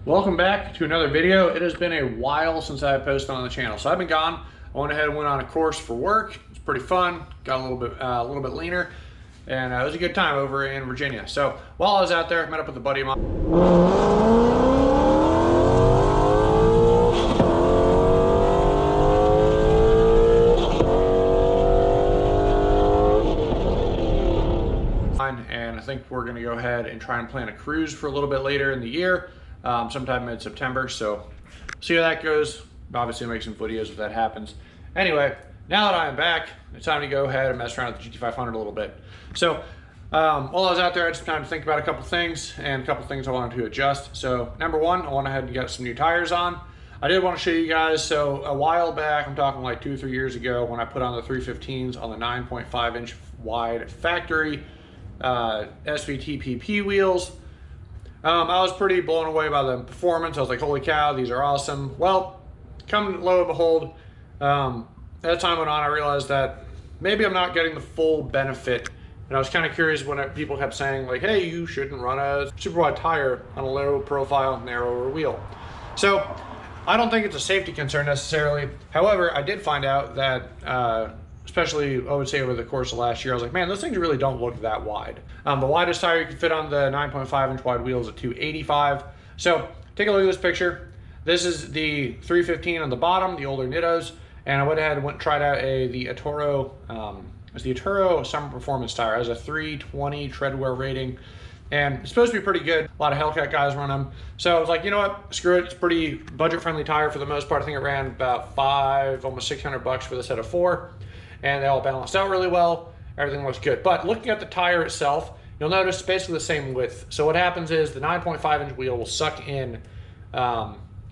Welcome back to another video. It has been a while since I posted on the channel, so I've been gone. I went ahead and went on a course for work. It's pretty fun. Got a little bit leaner, and it was a good time over in Virginia. So while I was out there, I met up with a buddy of mine. And I think we're going to go ahead and try and plan a cruise for a little bit later in the year. Sometime mid-September, so see how that goes. Obviously I'll make some videos if that happens. Anyway, now that I'm back, it's time to go ahead and mess around with the GT500 a little bit. So while I was out there, I had some time to think about a couple things, and a couple things I wanted to adjust. So number one, I went ahead and got some new tires on. I did want to show you guys, so a while back, I'm talking like 2 or 3 years ago, when I put on the 315s on the 9.5 inch wide factory SVT PP wheels. I was pretty blown away by the performance. I was like, holy cow, these are awesome. Well, come lo and behold, as time went on, I realized that maybe I'm not getting the full benefit. And I was kind of curious when people kept saying like, hey, you shouldn't run a super wide tire on a low profile, narrower wheel. So I don't think it's a safety concern necessarily. However, I did find out that, especially I would say over the course of last year, I was like, man, those things really don't look that wide. The widest tire you can fit on the 9.5 inch wide wheel is a 285. So take a look at this picture. This is the 315 on the bottom, the older Nittos, and I went ahead and tried out the Atturo, it's the Atturo Summer Performance tire. It has a 320 tread wear rating, and it's supposed to be pretty good. A lot of Hellcat guys run them. So I was like, you know what, screw it. It's a pretty budget friendly tire for the most part. I think it ran about almost 600 bucks for the set of 4. And they all balanced out really well. Everything looks good. But looking at the tire itself, you'll notice it's basically the same width. So what happens is the 9.5 inch wheel will suck in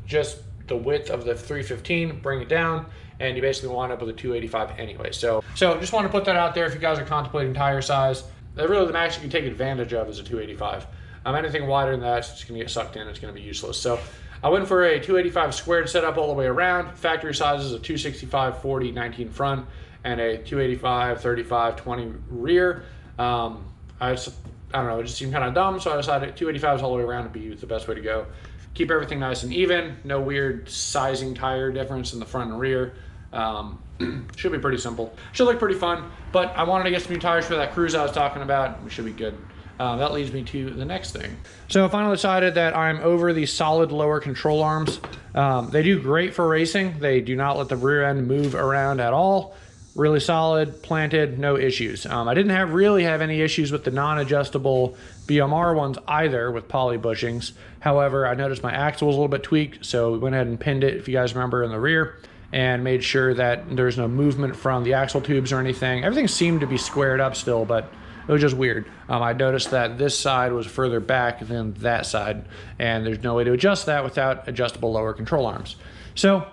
just the width of the 315, bring it down, and you basically wind up with a 285 anyway. So just want to put that out there if you guys are contemplating tire size. Really the max you can take advantage of is a 285. Anything wider than that, it's just going to get sucked in. It's going to be useless. So I went for a 285 squared setup all the way around. Factory size is a 265, 40, 19 front, and a 285, 35, 20 rear. I don't know, it just seemed kind of dumb, so I decided 285s all the way around would be the best way to go. Keep everything nice and even, no weird sizing tire difference in the front and rear. Should be pretty simple. Should look pretty fun, but I wanted to get some new tires for that cruise I was talking about. We should be good. That leads me to the next thing. So I finally decided that I'm over the solid lower control arms. They do great for racing. They do not let the rear end move around at all. Really solid, planted, no issues. I didn't really have any issues with the non-adjustable BMR ones either with poly bushings. However, I noticed my axle was a little bit tweaked, so we went ahead and pinned it, if you guys remember, in the rear, and made sure that there's no movement from the axle tubes or anything. Everything seemed to be squared up still, but it was just weird. I noticed that this side was further back than that side, and there's no way to adjust that without adjustable lower control arms. So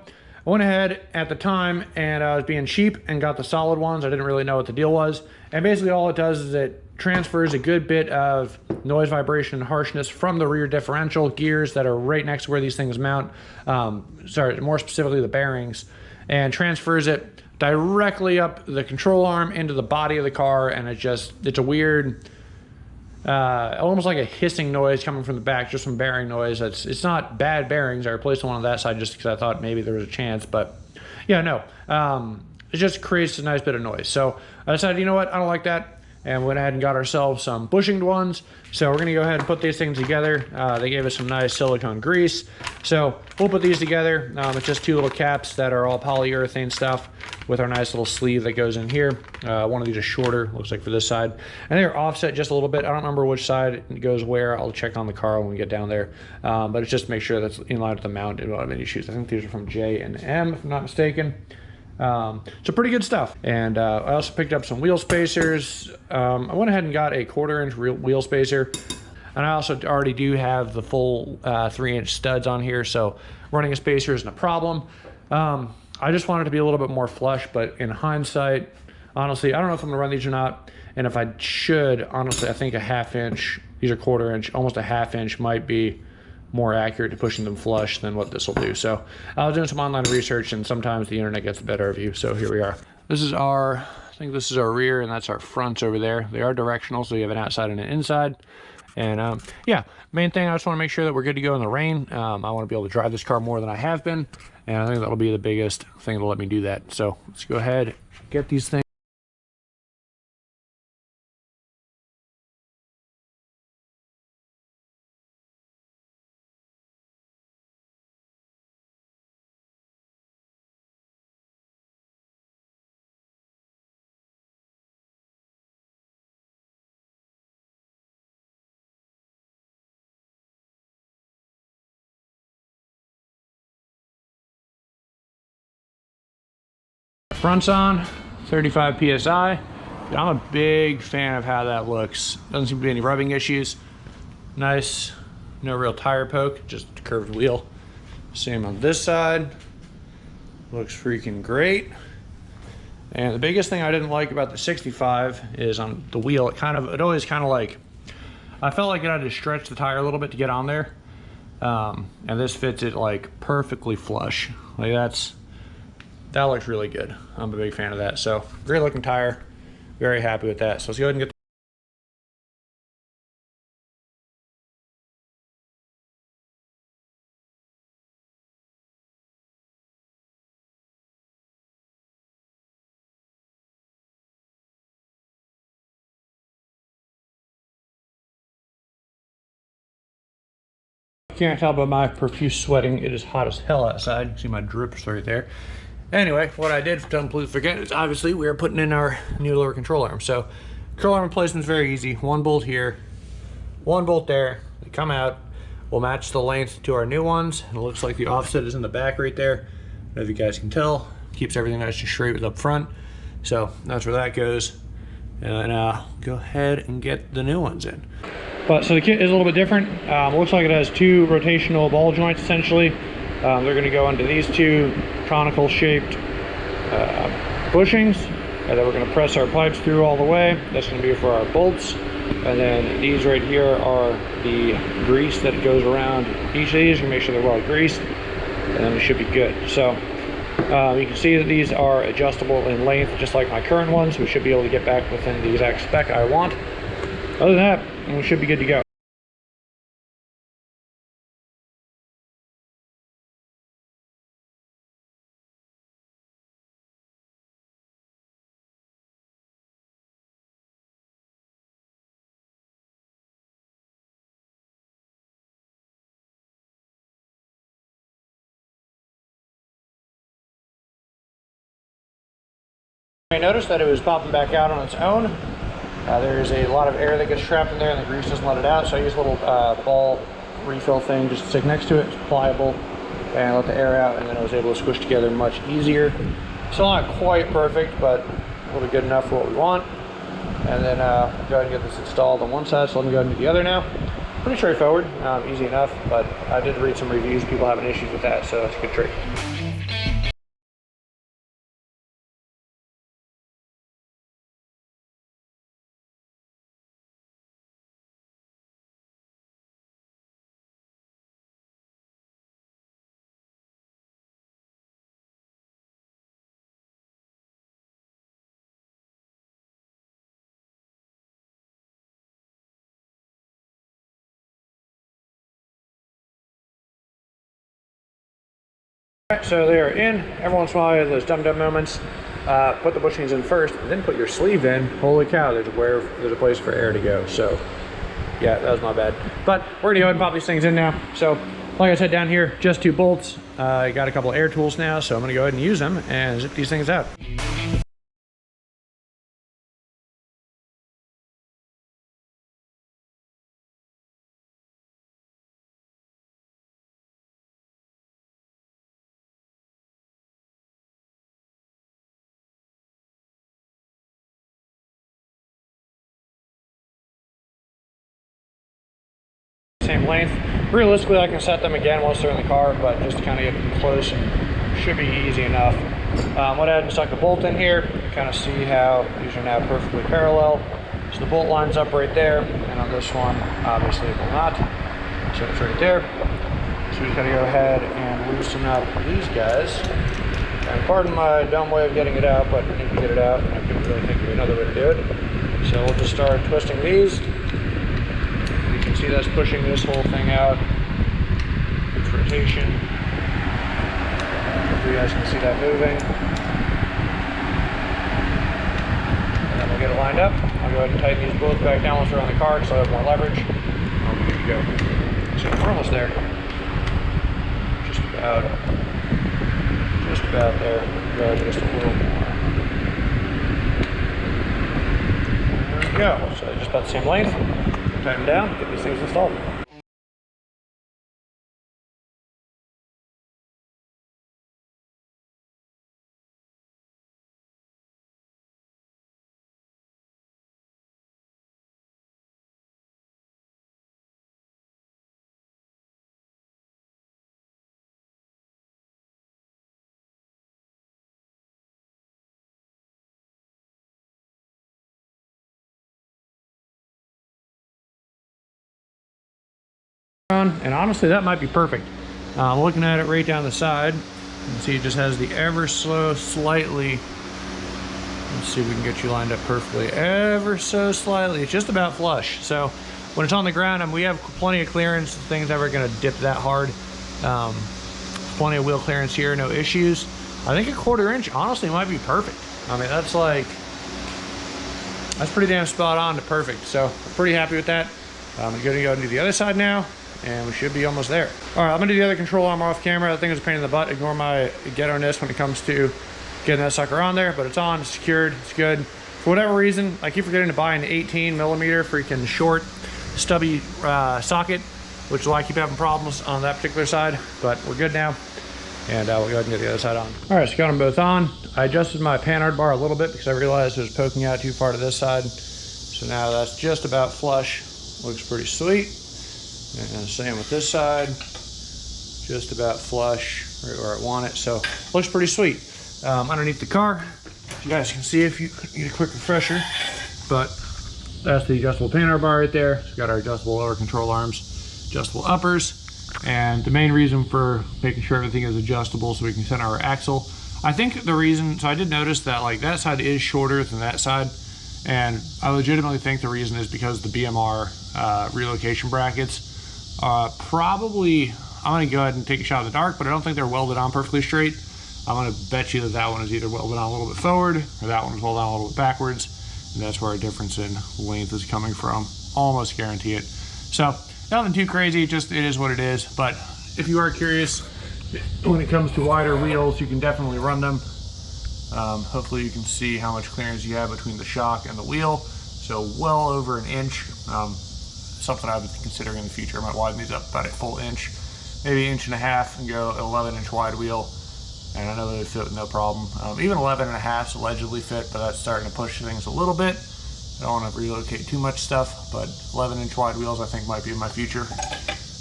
I went ahead at the time and I was being cheap and got the solid ones. I didn't really know what the deal was. And basically all it does is it transfers a good bit of noise, vibration, and harshness from the rear differential gears that are right next to where these things mount. More specifically the bearings, and transfers it directly up the control arm into the body of the car. And it's a weird, almost like a hissing noise coming from the back, just from bearing noise. It's not bad bearings. I replaced one on that side just because I thought maybe there was a chance, but yeah, no. It just creates a nice bit of noise. So I decided, you know what, I don't like that, and went ahead and got ourselves some bushinged ones. So we're gonna go ahead and put these things together. They gave us some nice silicone grease. So we'll put these together. It's just 2 little caps that are all polyurethane stuff with our nice little sleeve that goes in here. One of these is shorter, looks like for this side. And they're offset just a little bit. I don't remember which side it goes where. I'll check on the car when we get down there. But it's just to make sure that's in line with the mount. It won't have any issues. I think these are from J&M, if I'm not mistaken. So pretty good stuff. And I also picked up some wheel spacers. I went ahead and got a 1/4 inch wheel spacer, and I also already do have the full 3-inch studs on here, so running a spacer isn't a problem. I just wanted to be a little bit more flush, but in hindsight, honestly, I don't know if I'm gonna run these or not, and if I should, honestly, I think a 1/2 inch, these are 1/4 inch, almost a 1/2 inch might be more accurate to pushing them flush than what this will do. So I was doing some online research, and sometimes the internet gets the better of you. So here we are. This is I think this is our rear, and that's our fronts over there. They are directional, so you have an outside and an inside. And yeah, main thing, I just want to make sure that we're good to go in the rain. I want to be able to drive this car more than I have been, and I think that'll be the biggest thing that'll let me do that. So let's go ahead, get these things. Front's on, 35 PSI. I'm a big fan of how that looks. Doesn't seem to be any rubbing issues. Nice, no real tire poke, just a curved wheel. Same on this side. Looks freaking great. And the biggest thing I didn't like about the 65 is on the wheel, it always kind of like, I felt like it had to stretch the tire a little bit to get on there. And this fits it like perfectly flush. Like that looks really good. I'm a big fan of that. So great looking tire, very happy with that. So let's go ahead and get can't tell by my profuse sweating, it is hot as hell outside. You can see my drips right there. Anyway, what I did completely forget is obviously we are putting in our new lower control arm. So control arm replacement is very easy. One bolt here, one bolt there. They come out. We'll match the length to our new ones. And it looks like the offset is in the back right there. I don't know if you guys can tell. Keeps everything nice and straight with up front. So that's where that goes. And then go ahead and get the new ones in. But so the kit is a little bit different. Looks like it has two rotational ball joints essentially. They're going to go into these two conical shaped bushings, and then we're going to press our pipes through all the way. That's going to be for our bolts. And then these right here are the grease that goes around each of these. You make sure they're well greased, and then we should be good. So you can see that these are adjustable in length, just like my current ones. We should be able to get back within the exact spec I want. Other than that, we should be good to go. I noticed that it was popping back out on its own. There's a lot of air that gets trapped in there and the grease doesn't let it out, so I use a little ball refill thing just to stick next to it. It's pliable, and let the air out, and then I was able to squish together much easier. Still not quite perfect, but a little good enough for what we want. And then go ahead and get this installed on one side, so let me go ahead and do the other now. Pretty straightforward, easy enough, but I did read some reviews, people having issues with that, so it's a good trick. So they are in. Every once in a while you have those dumb moments. Put the bushings in first, then put your sleeve in. Holy cow, there's a place for air to go. So yeah, that was my bad. But we're gonna go ahead and pop these things in now. So like I said, down here, just two bolts. I got a couple of air tools now, so I'm gonna go ahead and use them and zip these things out. Same length. Realistically, I can set them again once they're in the car, but just to kind of get them close, should be easy enough. Went ahead and stuck the bolt in here. You kind of see how these are now perfectly parallel. So the bolt lines up right there, and on this one, obviously it will not. So it's right there. So we just gotta go ahead and loosen up these guys. And pardon my dumb way of getting it out, but I need to get it out, and I couldn't really think of another way to do it. So we'll just start twisting these. see that's pushing this whole thing out. It's rotation. Hopefully you guys can see that moving. And then we'll get it lined up. I'll go ahead and tighten these bolts back down once we're on the car so I have more leverage. I'll be good to go. So we're almost there. Just about there. Go just a little more. There we go. So just about the same length. Tighten them down, get these things installed. And honestly, that might be perfect. Looking at it right down the side, you can see it just has the ever so slightly. Let's see if we can get you lined up perfectly. Ever so slightly. It's just about flush. So when it's on the ground, we have plenty of clearance. The thing's never going to dip that hard. Plenty of wheel clearance here, no issues. I think a 1/4 inch honestly might be perfect. I mean, that's pretty damn spot on to perfect. So I'm pretty happy with that. I'm going to go and do the other side now, and we should be almost there. All right, I'm gonna do the other control arm off camera. That thing is a pain in the butt. Ignore my ghetto-ness when it comes to getting that sucker on there, but it's on, it's secured, it's good. For whatever reason, I keep forgetting to buy an 18mm freaking short, stubby socket, which is why I keep having problems on that particular side, but we're good now. And we'll go ahead and get the other side on. All right, so got them both on. I adjusted my panhard bar a little bit because I realized it was poking out too far to this side. So now that's just about flush. Looks pretty sweet. And same with this side, just about flush right where I want it. So looks pretty sweet. Underneath the car, you guys can see if you need a quick refresher, but that's the adjustable panhard bar right there. It's got our adjustable lower control arms, adjustable uppers, and the main reason for making sure everything is adjustable so we can center our axle. I think the reason, so I did notice that like that side is shorter than that side, and I legitimately think the reason is because the BMR relocation brackets probably, I'm gonna go ahead and take a shot in the dark, but I don't think they're welded on perfectly straight. I'm gonna bet you that that one is either welded on a little bit forward or that one is welded on a little bit backwards, and that's where a difference in length is coming from. Almost guarantee it. So nothing too crazy, just it is what it is. But if you are curious, when it comes to wider wheels, you can definitely run them. Hopefully you can see how much clearance you have between the shock and the wheel. So well over an inch. Something I would consider in the future. I might widen these up about a full inch, maybe 1.5 inches, and go 11-inch wide wheel. And I know they would fit with no problem. Even 11.5 allegedly fit, but that's starting to push things a little bit. I don't want to relocate too much stuff, but 11-inch wide wheels I think might be in my future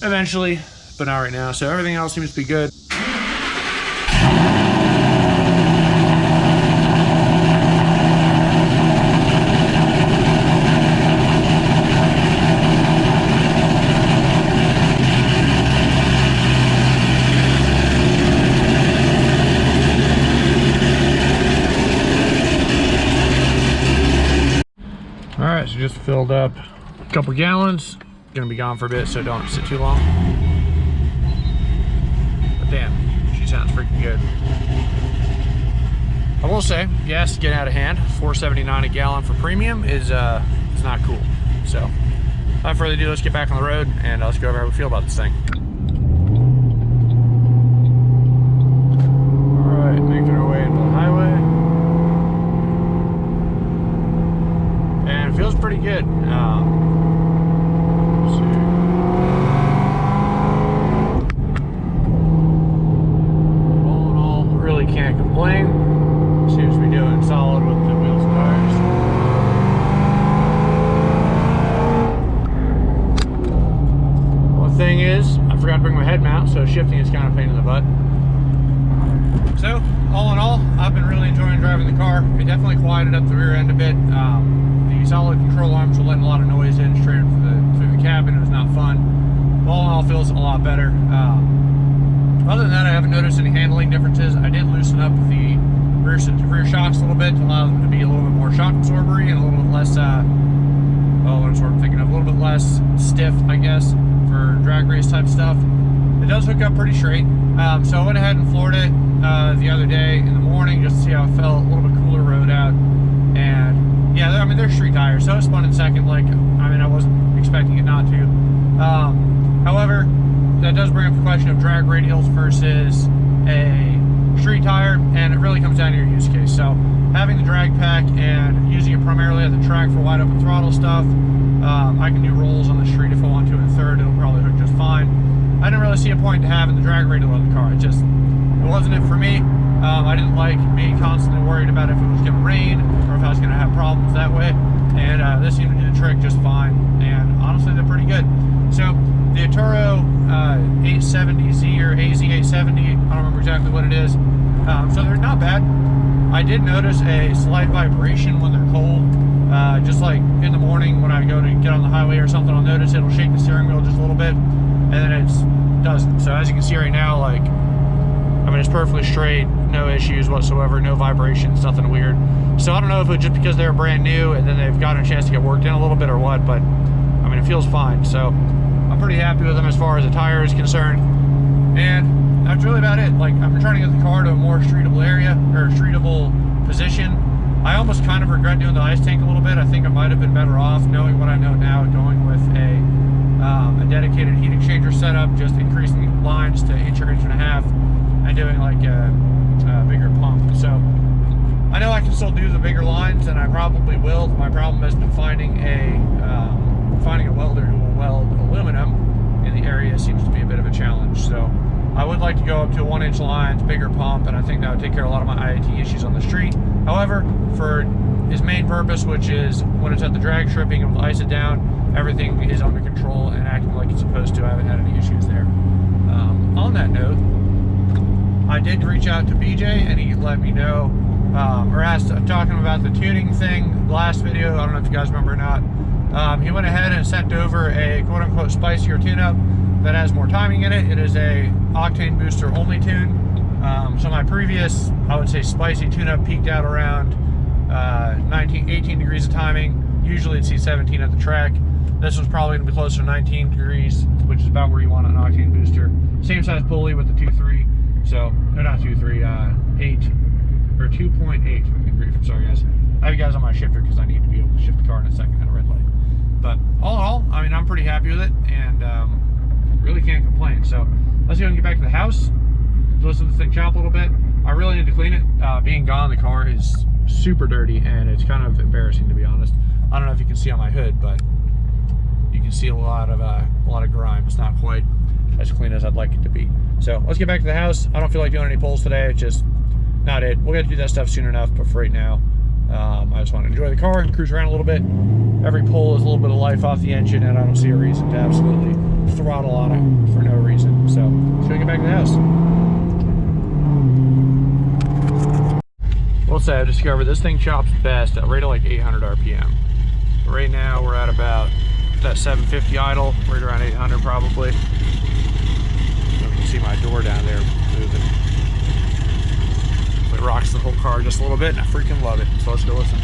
eventually, but not right now. So everything else seems to be good. All right, so just filled up a couple gallons. Gonna be gone for a bit, so don't sit too long. But damn, she sounds freaking good. I will say, gas is getting out of hand. $4.79 a gallon for premium is it's not cool. So, without further ado, let's get back on the road and let's go over how we feel about this thing. All right, making our way into the highway. And it feels pretty good. Let's see. All in all, really can't complain. Seems to be doing solid with the wheels and tires. One thing is, I forgot to bring my head mount, so shifting is kind of a pain in the butt. So, all in all, I've been really enjoying driving the car. It definitely quieted up the rear end a bit. The solid control arms were letting a lot of noise in straight through the cabin. It was not fun. All in all, feels a lot better. Other than that, I haven't noticed any handling differences. I did loosen up the rear shocks a little bit to allow them to be a little bit more shock absorbery and a little bit less what I'm sort of thinking of, a little bit less stiff, I guess, for drag race type stuff. It does hook up pretty straight. So I went ahead and floored it the other day in the morning just to see how it felt. A little bit cooler road out. And yeah, I mean, they're street tires, so it spun in second. Like, I mean, I wasn't expecting it not to. However, that does bring up the question of drag radials versus a street tire, and it really comes down to your use case. So having the drag pack and using it primarily at the track for wide open throttle stuff, I can do rolls on the street if I want to in third. It'll probably hook just fine. I didn't really see a point to having the drag radial on the car. It wasn't it for me. I didn't like being constantly worried about if it was going to rain or if I was going to have problems that way. And this seemed to do the trick just fine. And honestly, they're pretty good. So the Atturo AZ850 or AZ870, I don't remember exactly what it is. So they're not bad. I did notice a slight vibration when they're cold. Just like in the morning when I go to get on the highway or something, I'll notice it'll shake the steering wheel just a little bit, and then it doesn't. So as you can see right now, like, I mean, it's perfectly straight, no issues whatsoever, no vibrations, nothing weird. So I don't know if it's just because they're brand new and then they've gotten a chance to get worked in a little bit or what, but I mean, it feels fine. So I'm pretty happy with them as far as the tire is concerned. And that's really about it. Like, I'm trying to get the car to a more streetable area, or streetable position. I almost kind of regret doing the ice tank a little bit. I think I might have been better off, knowing what I know now, going with a dedicated heat exchanger setup, just increasing lines to inch or inch and a half, and doing like a bigger pump. So I know I can still do the bigger lines, and I probably will. My problem has been finding a welder who will weld aluminum in the area. Seems to be a bit of a challenge. So I would like to go up to 1-inch lines, bigger pump, and I think that would take care of a lot of my IAT issues on the street. However, for his main purpose, which is when it's at the drag stripping, able to ice it down, everything is under control and acting like it's supposed to. I haven't had any issues there. On that note, I did reach out to BJ, and he let me know, or asked, talking about the tuning thing, the last video, I don't know if you guys remember or not. He went ahead and sent over a quote-unquote spicier tune-up that has more timing in it. It is a octane booster only tune. So my previous, I would say, spicy tune-up peaked out around 18 degrees of timing. Usually it's C17 at the track. This one's probably going to be closer to 19 degrees, which is about where you want an octane booster. Same size pulley with the 2.3. So, no, not 2.3, 8, or 2.8. I'm sorry, guys. I have you guys on my shifter because I need to be able to shift the car in a second at a red light. But all in all, I mean, I'm pretty happy with it, and really can't complain. So let's go and get back to the house, listen to this thing chop a little bit. I really need to clean it. Being gone, the car is super dirty, and it's kind of embarrassing, to be honest. I don't know if you can see on my hood, but you can see a lot of grime. It's not quite as clean as I'd like it to be. So let's get back to the house. I don't feel like doing any pulls today. It's just not it. We'll get to do that stuff soon enough, but for right now, I just want to enjoy the car and cruise around a little bit. Every pull is a little bit of life off the engine, and I don't see a reason to absolutely throttle on it for no reason. So let's go get back to the house. We'll say I discovered this thing chops best at right at like 800 RPM. But right now we're at about that 750 idle, right around 800 probably. You can see my door down there moving. It rocks the whole car just a little bit, and I freaking love it. So let's go listen.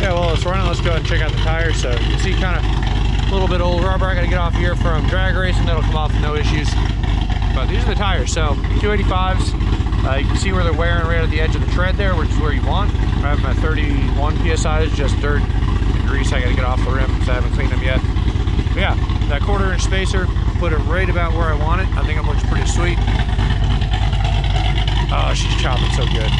Yeah, well, it's running. Let's go ahead and check out the tires. So you can see kind of a little bit old rubber. I got to get off here from drag racing. That'll come off with no issues. But these are the tires. So 285s. You can see where they're wearing right at the edge of the tread there, which is where you want. I have my 31 PSI, is just dirt and grease. I got to get off the rim because I haven't cleaned them yet. But yeah, that 1/4-inch spacer, put it right about where I want it. I think it looks pretty sweet. Oh, she's chopping so good.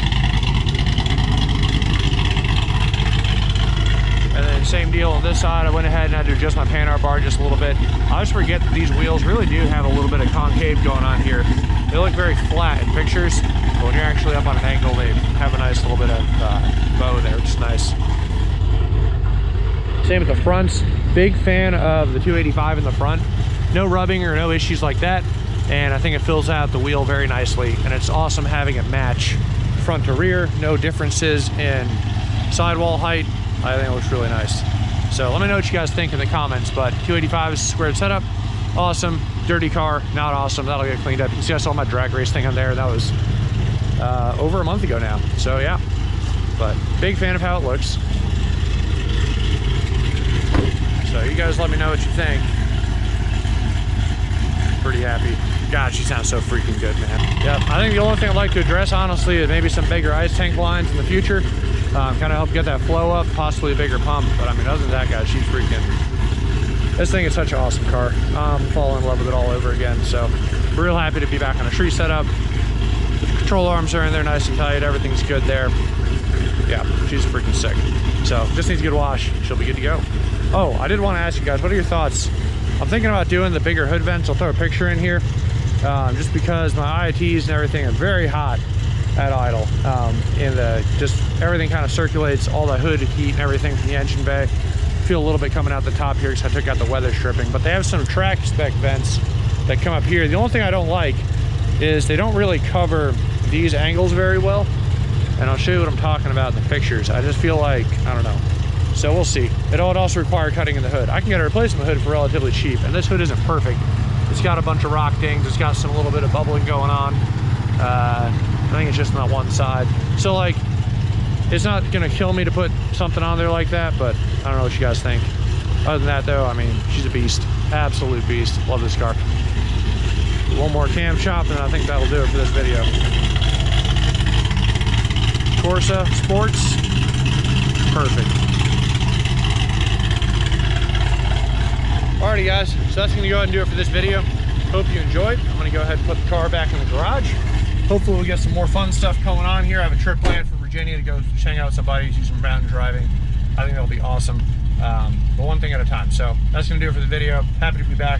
And then same deal on this side. I went ahead and I had to adjust my panhard bar just a little bit. I always forget that these wheels really do have a little bit of concave going on here. They look very flat in pictures, but when you're actually up on an angle, they have a nice little bit of bow there, which is nice. Same with the fronts. Big fan of the 285 in the front. No rubbing or no issues like that, and I think it fills out the wheel very nicely, and it's awesome having it match front to rear. No differences in sidewall height. I think it looks really nice. So let me know what you guys think in the comments. But 285 is a squared setup. Awesome. Dirty car, not awesome. That'll get cleaned up. You can see I saw my drag race thing on there. That was over a month ago now. So yeah, but big fan of how it looks. So you guys let me know what you think. Pretty happy. God, she sounds so freaking good, man. Yep, I think the only thing I'd like to address, honestly, is maybe some bigger ice tank lines in the future. Kind of help get that flow up, possibly a bigger pump. But I mean, other than that, guys, she's freaking... This thing is such an awesome car. I'm falling in love with it all over again. So, real happy to be back on a tree setup. The control arms are in there nice and tight. Everything's good there. Yeah, she's freaking sick. So, just needs a good wash. She'll be good to go. Oh, I did want to ask you guys, what are your thoughts? I'm thinking about doing the bigger hood vents. I'll throw a picture in here. Just because my IATs and everything are very hot at idle. Just everything kind of circulates, all the hood heat and everything from the engine bay. Feel a little bit coming out the top here because I took out the weather stripping, but they have some track spec vents that come up here. The only thing I don't like is they don't really cover these angles very well, and I'll show you what I'm talking about in the pictures. I just feel like, I don't know. So we'll see. It would also require cutting in the hood. I can get a replacement hood for relatively cheap, and this hood isn't perfect. It's got a bunch of rock dings. It's got some little bit of bubbling going on. I think it's just on that one side. So like, it's not gonna kill me to put something on there like that, but I don't know what you guys think. Other than that though, I mean, she's a beast. Absolute beast. Love this car. One more cam chop and I think that'll do it for this video. Corsa Sports. Perfect. Alrighty guys, so that's gonna go ahead and do it for this video. Hope you enjoyed. I'm gonna go ahead and put the car back in the garage. Hopefully we'll get some more fun stuff going on here. I have a trip planned for Virginia to go hang out with somebody, do some mountain driving. I think that'll be awesome. But one thing at a time. So that's gonna do it for the video. Happy to be back.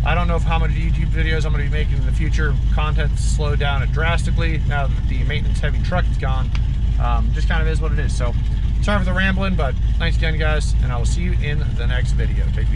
I don't know how many YouTube videos I'm gonna be making in the future. Content's slowed down drastically now that the maintenance heavy truck is gone. Just kind of is what it is. So sorry for the rambling, but thanks again guys, and I will see you in the next video. Take it easy.